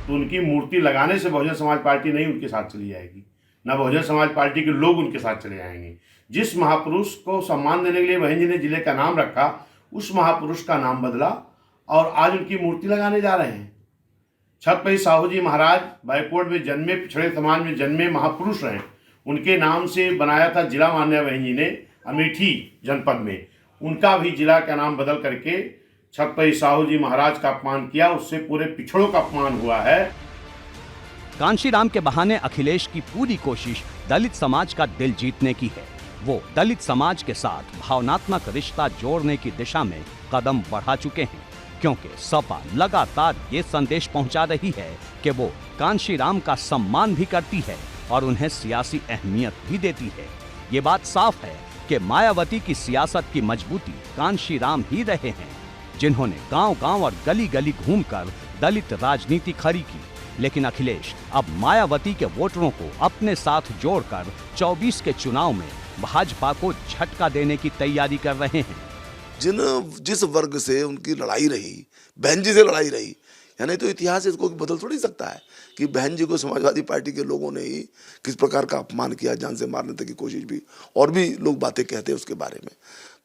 तो उनकी मूर्ति लगाने से बहुजन समाज पार्टी नहीं उनके साथ चली जाएगी, ना बहुजन समाज पार्टी के लोग उनके साथ चले जाएंगे। जिस महापुरुष को सम्मान देने के लिए बहन जी ने जिले का नाम रखा, उस महापुरुष का नाम बदला और आज उनकी मूर्ति लगाने जा रहे हैं। छत्रपति साहू जी महाराज बैकवर्ड में जन्मे, पिछड़े समाज में जन्मे महापुरुष रहे। उनके नाम से बनाया था जिला मान्या बहन जी ने अमेठी जनपद में। उनका भी जिला का नाम बदल करके छत्रपति साहू जी महाराज का अपमान किया, उससे पूरे पिछड़ों का अपमान हुआ है। कांशीराम के बहाने अखिलेश की पूरी कोशिश दलित समाज का दिल जीतने की है। वो दलित समाज के साथ भावनात्मक रिश्ता जोड़ने की दिशा में कदम बढ़ा चुके हैं। क्योंकि सपा लगातार ये संदेश पहुंचा रही है कि वो कांशीराम का सम्मान भी करती है और उन्हें सियासी अहमियत भी देती है। ये बात साफ है कि मायावती की सियासत की मजबूती कांशीराम ही रहे हैं, जिन्होंने गांव-गांव और गली-गली घूमकर दलित राजनीति खड़ी की। लेकिन अखिलेश अब मायावती के वोटरों को अपने साथ जोड़कर 24 के चुनाव में भाजपा को झटका देने की तैयारी कर रहे हैं। जिस वर्ग से उनकी लड़ाई रही, बहन जी से लड़ाई रही, यानी तो इतिहास इसको बदल थोड़ी सकता है कि बहन जी को समाजवादी पार्टी के लोगों ने ही किस प्रकार का अपमान किया, जान से मारने तक की कोशिश भी, और भी लोग बातें कहते हैं उसके बारे में।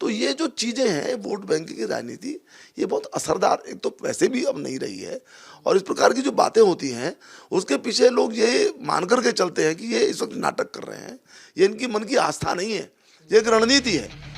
तो ये जो चीज़ें हैं, वोट बैंक की राजनीति, ये बहुत असरदार एक तो वैसे भी अब नहीं रही है, और इस प्रकार की जो बातें होती हैं उसके पीछे लोग ये मान करके चलते हैं कि ये इस वक्त नाटक कर रहे हैं, ये इनकी मन की आस्था नहीं है, ये एक रणनीति है।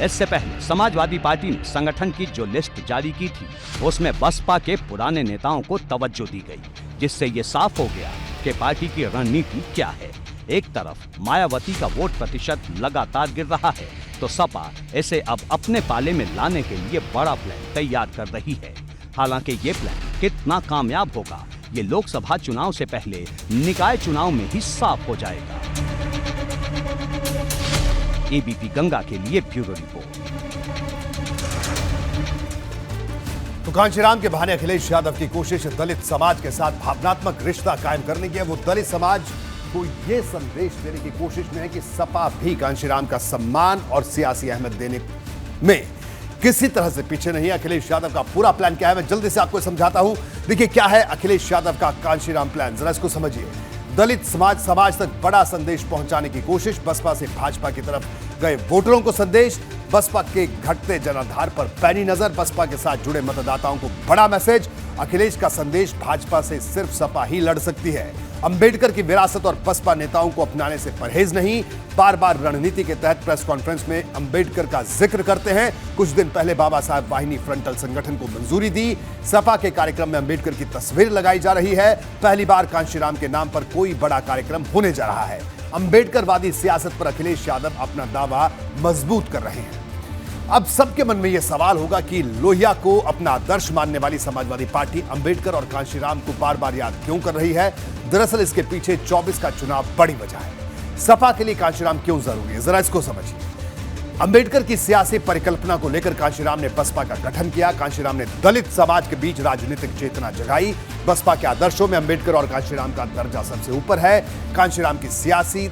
इससे पहले समाजवादी पार्टी ने संगठन की जो लिस्ट जारी की थी उसमें बसपा के पुराने नेताओं को तवज्जो दी गई, जिससे ये साफ हो गया कि पार्टी की रणनीति क्या है। एक तरफ मायावती का वोट प्रतिशत लगातार गिर रहा है तो सपा इसे अब अपने पाले में लाने के लिए बड़ा प्लान तैयार कर रही है। हालांकि ये प्लान कितना कामयाब होगा ये लोकसभा चुनाव से पहले निकाय चुनाव में ही साफ हो जाएगा। एबीपी गंगा के लिए ब्यूरो रिपोर्ट। तो कांशीराम के बहाने अखिलेश यादव की कोशिश दलित समाज के साथ भावनात्मक रिश्ता कायम करने की है। वो दलित समाज को ये संदेश देने की कोशिश में है कि सपा भी कांशीराम का सम्मान और सियासी अहमियत देने में किसी तरह से पीछे नहीं है। अखिलेश यादव का पूरा प्लान क्या है, मैं जल्दी से आपको समझाता हूं। देखिए क्या है अखिलेश यादव का कांशीराम प्लान, जरा इसको समझिए। दलित समाज तक बड़ा संदेश पहुंचाने की कोशिश, बसपा से भाजपा की तरफ गए वोटरों को संदेश, बसपा के घटते जनाधार पर पैनी नजर, बसपा के साथ जुड़े मतदाताओं को बड़ा मैसेज। अखिलेश का संदेश, भाजपा से सिर्फ सपा ही लड़ सकती है। अंबेडकर की विरासत और बसपा नेताओं को अपनाने से परहेज नहीं। बार बार रणनीति के तहत प्रेस कॉन्फ्रेंस में अंबेडकर का जिक्र करते हैं। कुछ दिन पहले बाबा साहब वाहिनी फ्रंटल संगठन को मंजूरी दी। सपा के कार्यक्रम में अंबेडकर की तस्वीर लगाई जा रही है। पहली बार कांशीराम के नाम पर कोई बड़ा कार्यक्रम होने जा रहा है। अंबेडकरवादी सियासत पर अखिलेश यादव अपना दावा मजबूत कर रहे हैं। अब सबके मन में यह सवाल होगा कि लोहिया को अपना आदर्श मानने वाली समाजवादी पार्टी अंबेडकर और कांशीराम को बार बार याद क्यों कर रही है। दरअसल इसके पीछे 24 का चुनाव बड़ी वजह है। सपा के लिए कांशीराम क्यों जरूरी है, जरा इसको समझिए। अंबेडकर की सियासी परिकल्पना को लेकर कांशीराम ने बसपा का गठन किया। कांशीराम ने दलित समाज के बीच राजनीतिक चेतना जगाई। बसपा के आदर्शों में अंबेडकर और कांशीराम का दर्जा सबसे ऊपर है। कांशीराम की सियासी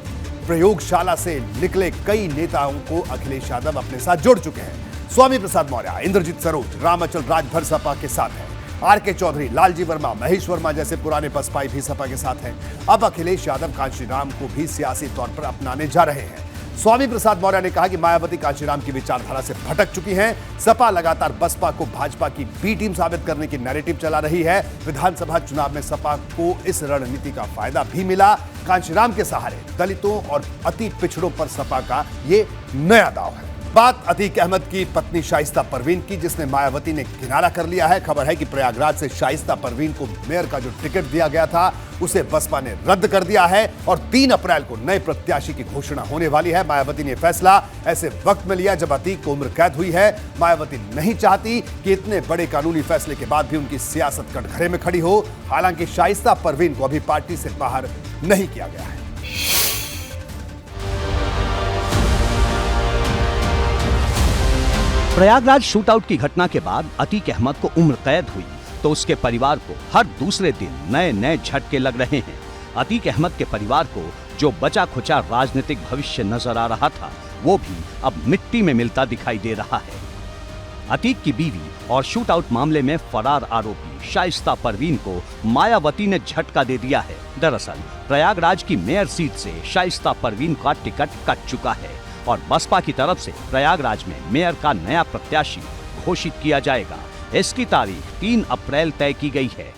प्रयोगशाला से निकले कई नेताओं को अखिलेश यादव अपने साथ जोड़ चुके हैं। स्वामी प्रसाद मौर्य, इंद्रजीत सरोज, रामअचल राजभर सपा के साथ हैं। आर.के. चौधरी, लालजी वर्मा, महेश वर्मा जैसे पुराने बसपाई भी सपा के साथ हैं। अब अखिलेश यादव कांशीराम को भी सियासी तौर पर अपनाने जा रहे हैं। स्वामी प्रसाद मौर्य ने कहा कि मायावती कांशीराम की विचारधारा से भटक चुकी हैं। सपा लगातार बसपा को भाजपा की बी टीम साबित करने की नैरेटिव चला रही है। विधानसभा चुनाव में सपा को इस रणनीति का फायदा भी मिला। कांशीराम के सहारे दलितों और अति पिछड़ों पर सपा का ये नया दांव है। बात अतीक अहमद की पत्नी शाइस्ता परवीन की, जिसने मायावती ने किनारा कर लिया है। खबर है कि प्रयागराज से शाइस्ता परवीन को मेयर का जो टिकट दिया गया था उसे बसपा ने रद्द कर दिया है और 3 अप्रैल को नए प्रत्याशी की घोषणा होने वाली है। मायावती ने फैसला ऐसे वक्त में लिया जब अतीक को उम्र कैद हुई है। मायावती नहीं चाहती कि इतने बड़े कानूनी फैसले के बाद भी उनकी सियासत कटघरे में खड़ी हो। हालांकि शाइस्ता परवीन को अभी पार्टी से बाहर नहीं किया गया है। प्रयागराज शूटआउट की घटना के बाद अतीक अहमद को उम्र कैद हुई तो उसके परिवार को हर दूसरे दिन नए नए झटके लग रहे हैं। अतीक अहमद के परिवार को जो बचा खुचा राजनीतिक भविष्य नजर आ रहा था वो भी अब मिट्टी में मिलता दिखाई दे रहा है। अतीक की बीवी और शूटआउट मामले में फरार आरोपी शाइस्ता परवीन को मायावती ने झटका दे दिया है। दरअसल प्रयागराज की मेयर सीट से शाइस्ता परवीन का टिकट कट चुका है और बसपा की तरफ से प्रयागराज में मेयर का नया प्रत्याशी घोषित किया जाएगा। इसकी तारीख 3 अप्रैल तय की गई है।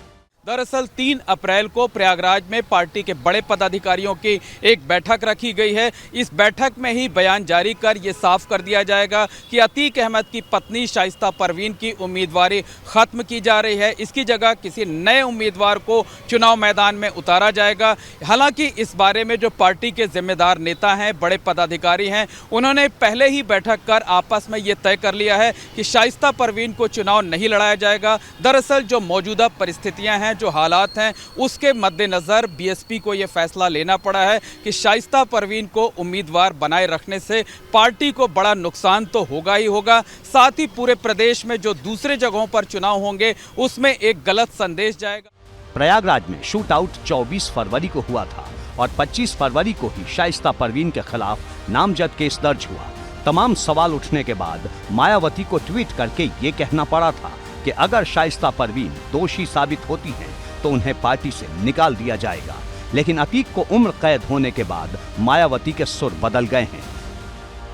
दरअसल 3 अप्रैल को प्रयागराज में पार्टी के बड़े पदाधिकारियों की एक बैठक रखी गई है। इस बैठक में ही बयान जारी कर ये साफ कर दिया जाएगा कि अतीक अहमद की पत्नी शाइस्ता परवीन की उम्मीदवारी खत्म की जा रही है। इसकी जगह किसी नए उम्मीदवार को चुनाव मैदान में उतारा जाएगा। हालांकि इस बारे में जो पार्टी के जिम्मेदार नेता हैं, बड़े पदाधिकारी हैं, उन्होंने पहले ही बैठक कर आपस में ये तय कर लिया है कि शाइस्ता परवीन को चुनाव नहीं लड़ाया जाएगा। दरअसल जो मौजूदा परिस्थितियां हैं, जो हालात हैं, उसके मद्देनज़र बीएसपी को ये फैसला लेना पड़ा है कि शाइस्ता परवीन को उम्मीदवार बनाए रखने से पार्टी को बड़ा नुकसान तो होगा ही होगा, साथ ही पूरे प्रदेश में जो दूसरे जगहों पर चुनाव होंगे उसमें एक गलत संदेश जाएगा। प्रयागराज में शूट आउट 24 फरवरी को हुआ था और 25 फरवरी को ही शाइस्ता परवीन के खिलाफ नामजद केस दर्ज हुआ। तमाम सवाल उठने के बाद मायावती को ट्वीट करके ये कहना पड़ा था कि अगर शाइस्ता परवीन दोषी साबित होती हैं तो उन्हें पार्टी से निकाल दिया जाएगा। लेकिन अतीक को उम्र कैद होने के बाद मायावती के सुर बदल गए हैं।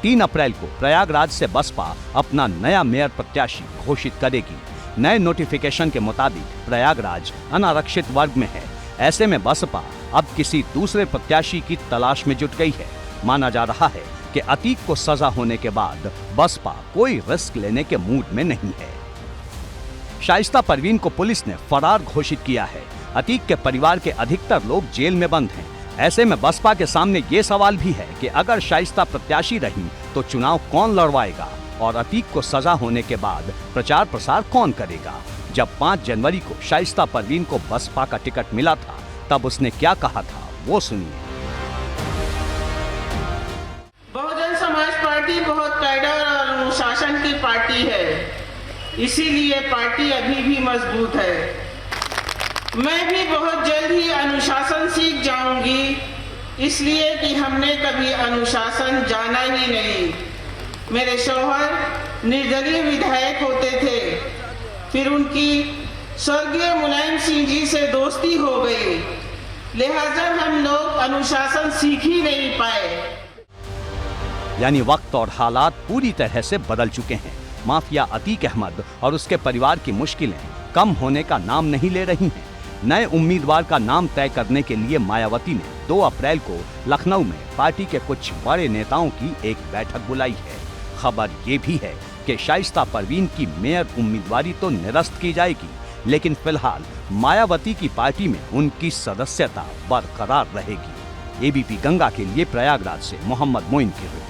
3 अप्रैल को प्रयागराज से बसपा अपना नया मेयर प्रत्याशी घोषित करेगी। नए नोटिफिकेशन के मुताबिक प्रयागराज अनारक्षित वर्ग में है। ऐसे में बसपा अब किसी दूसरे प्रत्याशी की तलाश में जुट गई है। माना जा रहा है कि अतीक को सजा होने के बाद बसपा कोई रिस्क लेने के मूड में नहीं है। शाइस्ता परवीन को पुलिस ने फरार घोषित किया है। अतीक के परिवार के अधिकतर लोग जेल में बंद हैं। ऐसे में बसपा के सामने ये सवाल भी है कि अगर शाइस्ता प्रत्याशी रही तो चुनाव कौन लड़वाएगा और अतीक को सजा होने के बाद प्रचार प्रसार कौन करेगा। जब 5 जनवरी को शाइस्ता परवीन को बसपा का टिकट मिला था तब उसने क्या कहा था, वो सुनिए। बहुजन समाज पार्टी बहुत कैडर और अनुशासन की पार्टी है, इसीलिए पार्टी अभी भी मजबूत है। मैं भी बहुत जल्द ही अनुशासन सीख जाऊंगी, इसलिए कि हमने कभी अनुशासन जाना ही नहीं। मेरे शौहर निर्दलीय विधायक होते थे, फिर उनकी स्वर्गीय मुलायम सिंह जी से दोस्ती हो गई, लिहाजा हम लोग अनुशासन सीख ही नहीं पाए। यानी वक्त और हालात पूरी तरह से बदल चुके हैं। माफिया अतीक अहमद और उसके परिवार की मुश्किलें कम होने का नाम नहीं ले रही हैं। नए उम्मीदवार का नाम तय करने के लिए मायावती ने 2 अप्रैल को लखनऊ में पार्टी के कुछ बड़े नेताओं की एक बैठक बुलाई है। खबर ये भी है कि शाइस्ता परवीन की मेयर उम्मीदवारी तो निरस्त की जाएगी, लेकिन फिलहाल मायावती की पार्टी में उनकी सदस्यता बरकरार रहेगी। एबीपी गंगा के लिए प्रयागराज से मोहम्मद मोइन की रिपोर्ट।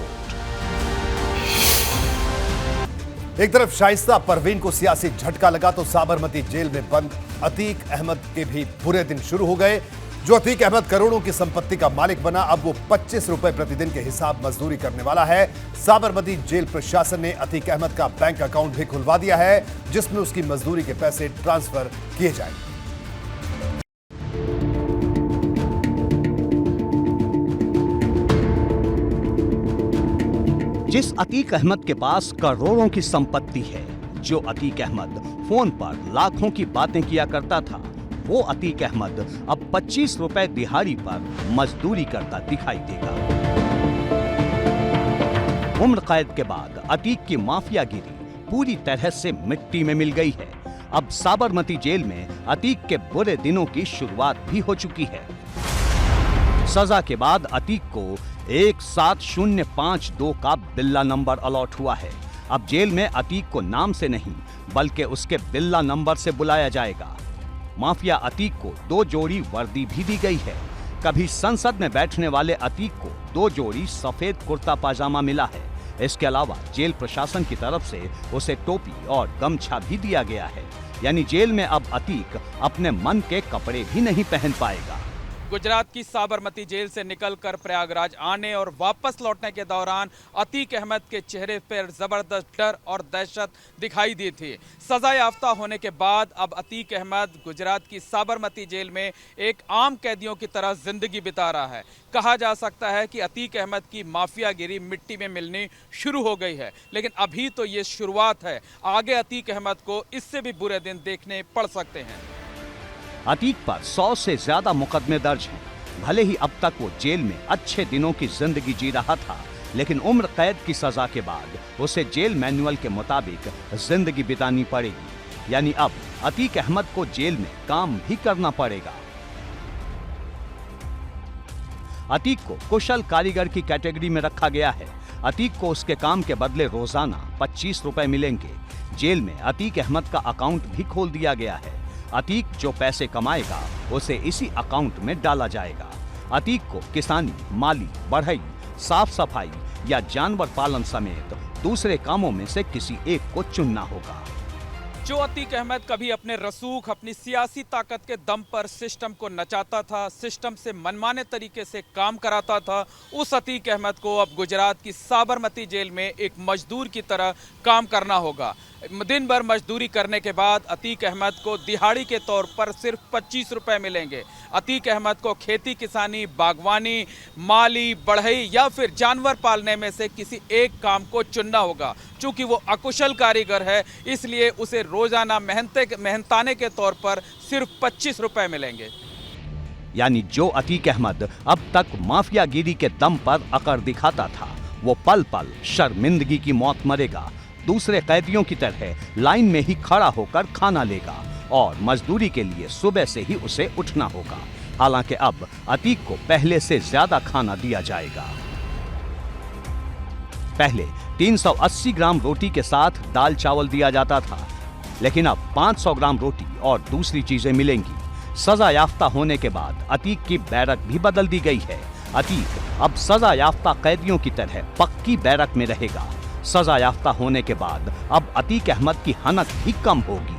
एक तरफ शाइस्ता परवीन को सियासी झटका लगा तो साबरमती जेल में बंद अतीक अहमद के भी बुरे दिन शुरू हो गए। जो अतीक अहमद करोड़ों की संपत्ति का मालिक बना, अब वो 25 रुपए प्रतिदिन के हिसाब मजदूरी करने वाला है। साबरमती जेल प्रशासन ने अतीक अहमद का बैंक अकाउंट भी खुलवा दिया है, जिसमें उसकी मजदूरी के पैसे ट्रांसफर किए जाएंगे। जिस अतीक अहमद के पास करोड़ों की संपत्ति है, जो अतीक अहमद फोन पर लाखों की बातें किया करता था, वो अतीक अहमद अब 25 रुपए दिहाड़ी पर मजदूरी करता दिखाई देगा। उम्र कैद के बाद अतीक की माफियागिरी पूरी तरह से मिट्टी में मिल गई है। अब साबरमती जेल में अतीक के बुरे दिनों की शुरुआत भी हो चुकी है। सजा के बाद अतीक को 17052 का बिल्ला नंबर अलॉट हुआ है। अब जेल में अतीक को नाम से नहीं बल्कि उसके बिल्ला नंबर से बुलाया जाएगा। माफिया अतीक को 2 जोड़ी वर्दी भी दी गई है। कभी संसद में बैठने वाले अतीक को 2 जोड़ी सफेद कुर्ता पाजामा मिला है। इसके अलावा जेल प्रशासन की तरफ से उसे टोपी और गमछा भी दिया गया है। यानी जेल में अब अतीक अपने मन के कपड़े भी नहीं पहन पाएगा। गुजरात की साबरमती जेल से निकलकर प्रयागराज आने और वापस लौटने के दौरान अतीक अहमद के चेहरे पर जबरदस्त डर और दहशत दिखाई दी थी। सजा याफ्ता होने के बाद अब अतीक अहमद गुजरात की साबरमती जेल में एक आम कैदियों की तरह जिंदगी बिता रहा है। कहा जा सकता है कि अतीक अहमद की माफियागिरी मिट्टी में मिलनी शुरू हो गई है, लेकिन अभी तो ये शुरुआत है। आगे अतीक अहमद को इससे भी बुरे दिन देखने पड़ सकते हैं। अतीक पर 100 से ज्यादा मुकदमे दर्ज हैं। भले ही अब तक वो जेल में अच्छे दिनों की जिंदगी जी रहा था, लेकिन उम्र कैद की सजा के बाद उसे जेल मैनुअल के मुताबिक जिंदगी बितानी पड़ेगी। यानी अब अतीक अहमद को जेल में काम भी करना पड़ेगा। अतीक को कुशल कारीगर की कैटेगरी में रखा गया है। अतीक को उसके काम के बदले रोजाना 25 रुपए मिलेंगे। जेल में अतीक अहमद का अकाउंट भी खोल दिया गया है। अतीक जो पैसे कमाएगा उसे इसी अकाउंट में डाला जाएगा। अतीक को किसानी, माली, बढ़ई, साफ सफाई या जानवर पालन समेत दूसरे कामों में से किसी एक को चुनना होगा। जो अतीक अहमद कभी अपने रसूख, अपनी सियासी ताकत के दम पर सिस्टम को नचाता था, सिस्टम से मनमाने तरीके से काम कराता था, उस अतीक अहमद को अब गुजरात की साबरमती जेल में एक मजदूर की तरह काम करना होगा। दिन भर मजदूरी करने के बाद अतीक अहमद को दिहाड़ी के तौर पर सिर्फ 25 रुपए मिलेंगे। अतीक अहमद को खेती किसानी, बागवानी, माली, बढ़ई या फिर जानवर पालने में से किसी एक काम को चुनना होगा। चूंकि वो अकुशल कारीगर है, इसलिए उसे रोजाना मेहनताने के तौर पर सिर्फ 25 रुपए मिलेंगे। यानी जो अतीक अहमद अब तक माफियागिरी के दम पर अकड़ दिखाता था, वो पल पल शर्मिंदगी की मौत मरेगा। दूसरे कैदियों की तरह लाइन में ही खड़ा होकर खाना लेगा और मजदूरी के लिए सुबह से ही उसे उठना होगा। हालांकि अब अतीक को पहले से ज्यादा खाना दिया जाएगा। पहले 380 ग्राम रोटी के साथ दाल चावल दिया जाता था, लेकिन अब 500 ग्राम रोटी और दूसरी चीजें मिलेंगी। सजा याफ्ता होने के बाद अतीक की बैरक भी बदल दी गई है। अतीक अब सजा याफ्ता कैदियों की तरह पक्की बैरक में रहेगा। सजा याफ्ता होने के बाद अब अतीक अहमद की हनक भी कम होगी।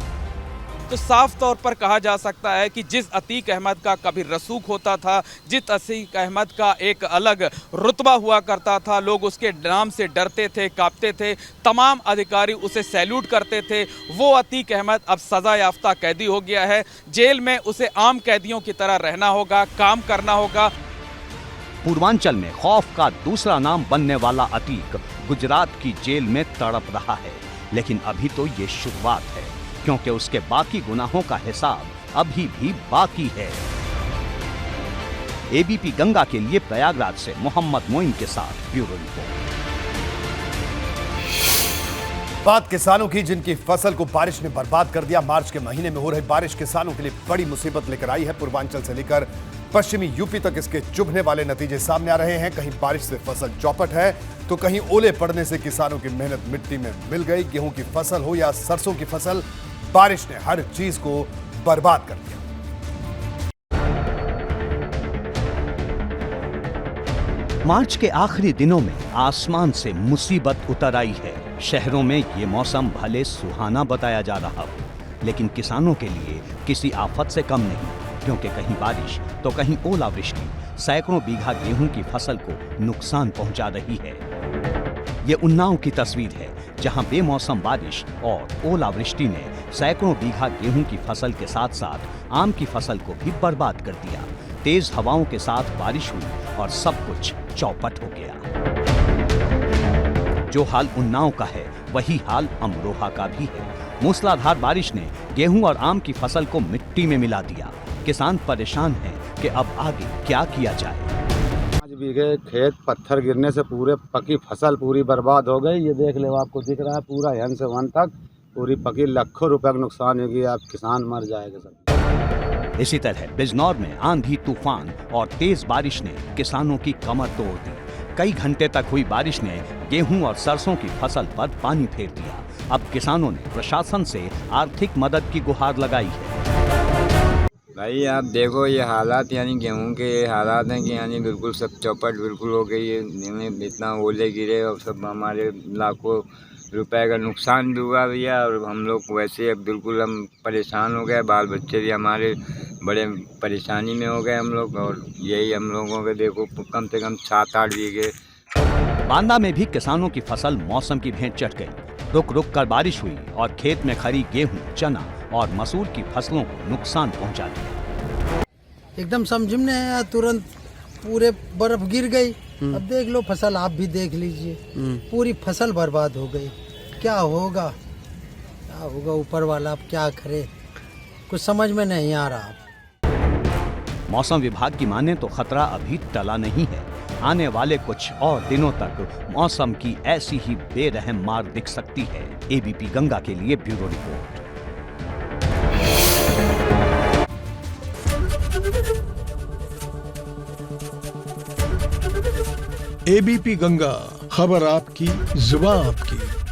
तो साफ तौर पर कहा जा सकता है कि जिस अतीक अहमद का कभी रसूख होता था, जिस अतीक अहमद का एक अलग रुतबा हुआ करता था, लोग उसके नाम से डरते थे, कांपते थे, तमाम अधिकारी उसे सैल्यूट करते थे, वो अतीक अहमद अब सजा याफ्ता कैदी हो गया है। जेल में उसे आम कैदियों की तरह रहना होगा, काम करना होगा। पूर्वांचल में खौफ का दूसरा नाम बनने वाला अतीक गुजरात की जेल में तड़प रहा है, लेकिन अभी तो ये शुरुआत है, क्योंकि उसके बाकी गुनाहों का हिसाब अभी भी बाकी है। एबीपी गंगा के लिए प्रयागराज से मोहम्मद मोइन के साथ ब्यूरो रिपोर्ट। बात किसानों की, जिनकी फसल को बारिश ने बर्बाद कर दिया। मार्च के महीने में हो रही बारिश किसानों के लिए बड़ी मुसीबत लेकर आई है। पूर्वांचल से लेकर पश्चिमी यूपी तक इसके चुभने वाले नतीजे सामने आ रहे हैं। कहीं बारिश से फसल चौपट है, तो कहीं ओले पड़ने से किसानों की मेहनत मिट्टी में मिल गई। गेहूं की फसल हो या सरसों की फसल, बारिश ने हर चीज को बर्बाद कर दिया। मार्च के आखिरी दिनों में आसमान से मुसीबत उतर आई है। शहरों में ये मौसम भले सुहाना बताया जा रहा हो, लेकिन किसानों के लिए किसी आफत से कम नहीं, क्योंकि कहीं बारिश तो कहीं ओलावृष्टि सैकड़ों बीघा गेहूं की फसल को नुकसान पहुंचा रही है। ये उन्नाव की तस्वीर है, जहां बेमौसम बारिश और ओलावृष्टि ने सैकड़ों बीघा गेहूं की फसल के साथ साथ आम की फसल को भी बर्बाद कर दिया। तेज हवाओं के साथ बारिश हुई और सब कुछ चौपट हो गया। जो हाल उन्नाव का है, वही हाल अमरोहा का भी है। मूसलाधार बारिश ने गेहूं और आम की फसल को मिट्टी में मिला दिया। किसान परेशान हैं कि अब आगे क्या किया जाए। 5 बीघे खेत पत्थर गिरने से पूरे पकी फसल पूरी बर्बाद हो गई। ये देख ले, आपको दिख रहा है पूरा यहां से वहां तक पूरी पकी, लाखों रुपए का नुकसान होगी। आप किसान मर जाएगा सब। इसी तरह बिजनौर में आंधी तूफान और तेज बारिश ने किसानों की कमर तोड़ दी। कई घंटे तक हुई बारिश ने गेहूं और सरसों की फसल पर पानी फेर दिया। अब किसानों ने प्रशासन से आर्थिक मदद की गुहार लगाई है। भाई आप देखो ये हालात, यानी गेहूं के हालात हैं कि यानी बिल्कुल सब चौपट बिल्कुल हो गई है। इतना ओले गिरे और सब हमारे लाखों रुपए का नुकसान भी हुआ भैया। और हम लोग वैसे अब बिल्कुल हम परेशान हो गए, बाल बच्चे भी हमारे बड़े परेशानी में हो गए हम लोग। और यही हम लोगों के देखो कम से कम 7-8 बीघे। बांदा में भी किसानों की फसल मौसम की भेंट चढ़ गई। रुक रुक कर बारिश हुई और खेत में खड़ी गेहूं, चना और मसूर की फसलों को नुकसान पहुंचा दिया। एकदम समझ में आया, तुरंत पूरे बर्फ गिर गई। अब देख लो फसल, आप भी देख लीजिए, पूरी फसल बर्बाद हो गई। क्या होगा, क्या होगा, ऊपर वाला अब क्या करे, कुछ समझ में नहीं आ रहा। मौसम विभाग की माने तो खतरा अभी टला नहीं है। आने वाले कुछ और दिनों तक मौसम की ऐसी ही बेरहम मार दिख सकती है। एबीपी गंगा के लिए ब्यूरो रिपोर्ट। एबीपी गंगा, खबर आपकी, जुबान आपकी।